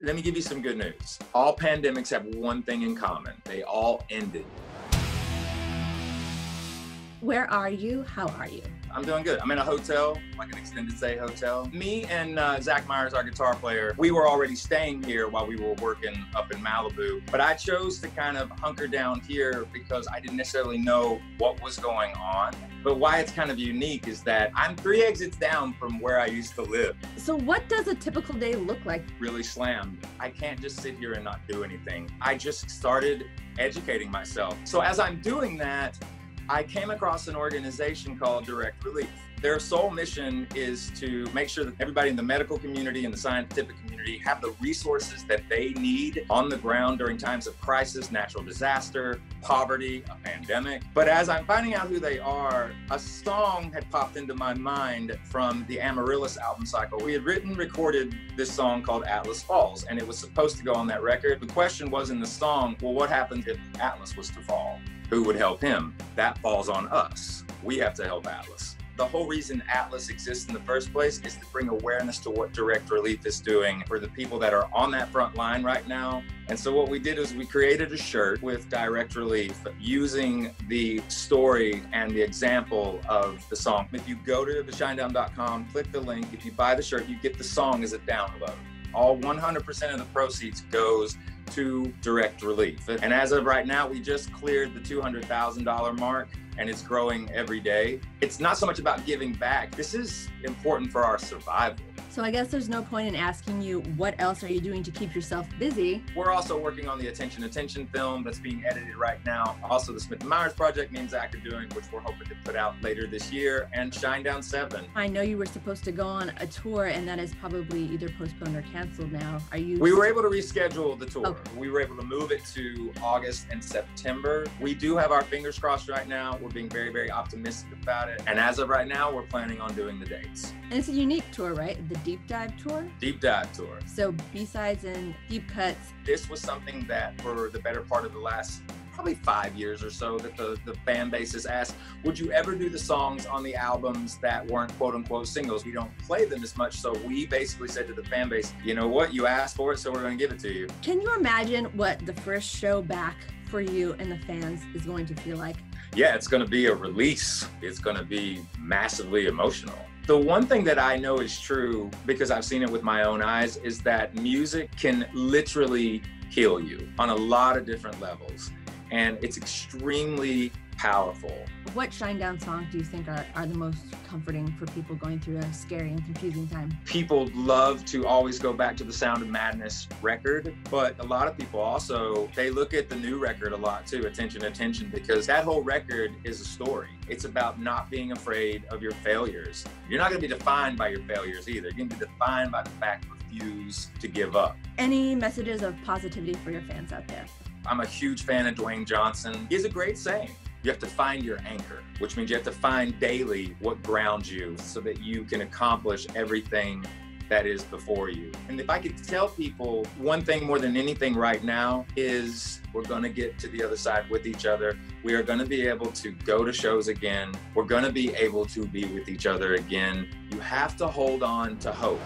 Let me give you some good news. All pandemics have one thing in common. They all ended. Where are you? How are you? I'm doing good. I'm in a hotel, like an extended stay hotel. Me and Zach Myers, our guitar player, we were already staying here while we were working up in Malibu. But I chose to kind of hunker down here because I didn't necessarily know what was going on. But why it's kind of unique is that I'm 3 exits down from where I used to live. So what does a typical day look like? Really slammed. I can't just sit here and not do anything. I just started educating myself. So as I'm doing that, I came across an organization called Direct Relief. Their sole mission is to make sure that everybody in the medical community and the scientific community have the resources that they need on the ground during times of crisis, natural disaster, poverty, a pandemic. But as I'm finding out who they are, a song had popped into my mind from the Amaryllis album cycle. We had recorded this song called Atlas Falls, and it was supposed to go on that record. The question was in the song, well, what happens if Atlas was to fall? Who would help him? That falls on us. We have to help Atlas. The whole reason Atlas exists in the first place is to bring awareness to what Direct Relief is doing for the people that are on that front line right now. And so what we did is we created a shirt with Direct Relief using the story and the example of the song. If you go to theshinedown.com, click the link, if you buy the shirt, you get the song as a download. All 100% of the proceeds goes to Direct Relief. And as of right now, we just cleared the $200,000 mark, and it's growing every day. It's not so much about giving back. This is important for our survival. So I guess there's no point in asking you, what else are you doing to keep yourself busy? We're also working on the Attention film that's being edited right now. Also the Smith and Myers project me and Zach are doing, which we're hoping to put out later this year, and Shinedown 7. I know you were supposed to go on a tour, and that is probably either postponed or canceled now. Are you? We were able to reschedule the tour. Okay. We were able to move it to August and September. We do have our fingers crossed right now. We're being very, very optimistic about it. And as of right now, we're planning on doing the dates. And it's a unique tour, right? The Deep Dive Tour? Deep Dive Tour. So B-sides and deep cuts. This was something that for the better part of the last probably 5 years or so that the fan base has asked, would you ever do the songs on the albums that weren't quote unquote singles? We don't play them as much. So we basically said to the fan base, you know what, you asked for it, so we're going to give it to you. Can you imagine what the first show back for you and the fans is going to feel like? Yeah, it's going to be a release. It's going to be massively emotional. The one thing that I know is true, because I've seen it with my own eyes, is that music can literally heal you on a lot of different levels. And it's extremely powerful. What Shinedown songs do you think are the most comforting for people going through a scary and confusing time? People love to always go back to the Sound of Madness record, but a lot of people also, they look at the new record a lot too, Attention, because that whole record is a story. It's about not being afraid of your failures. You're not going to be defined by your failures either. You're going to be defined by the fact you refuse to give up. Any messages of positivity for your fans out there? I'm a huge fan of Dwayne Johnson. He has a great saying. You have to find your anchor, which means you have to find daily what grounds you so that you can accomplish everything that is before you. And if I could tell people one thing more than anything right now is we're going to get to the other side with each other. We are going to be able to go to shows again. We're going to be able to be with each other again. You have to hold on to hope.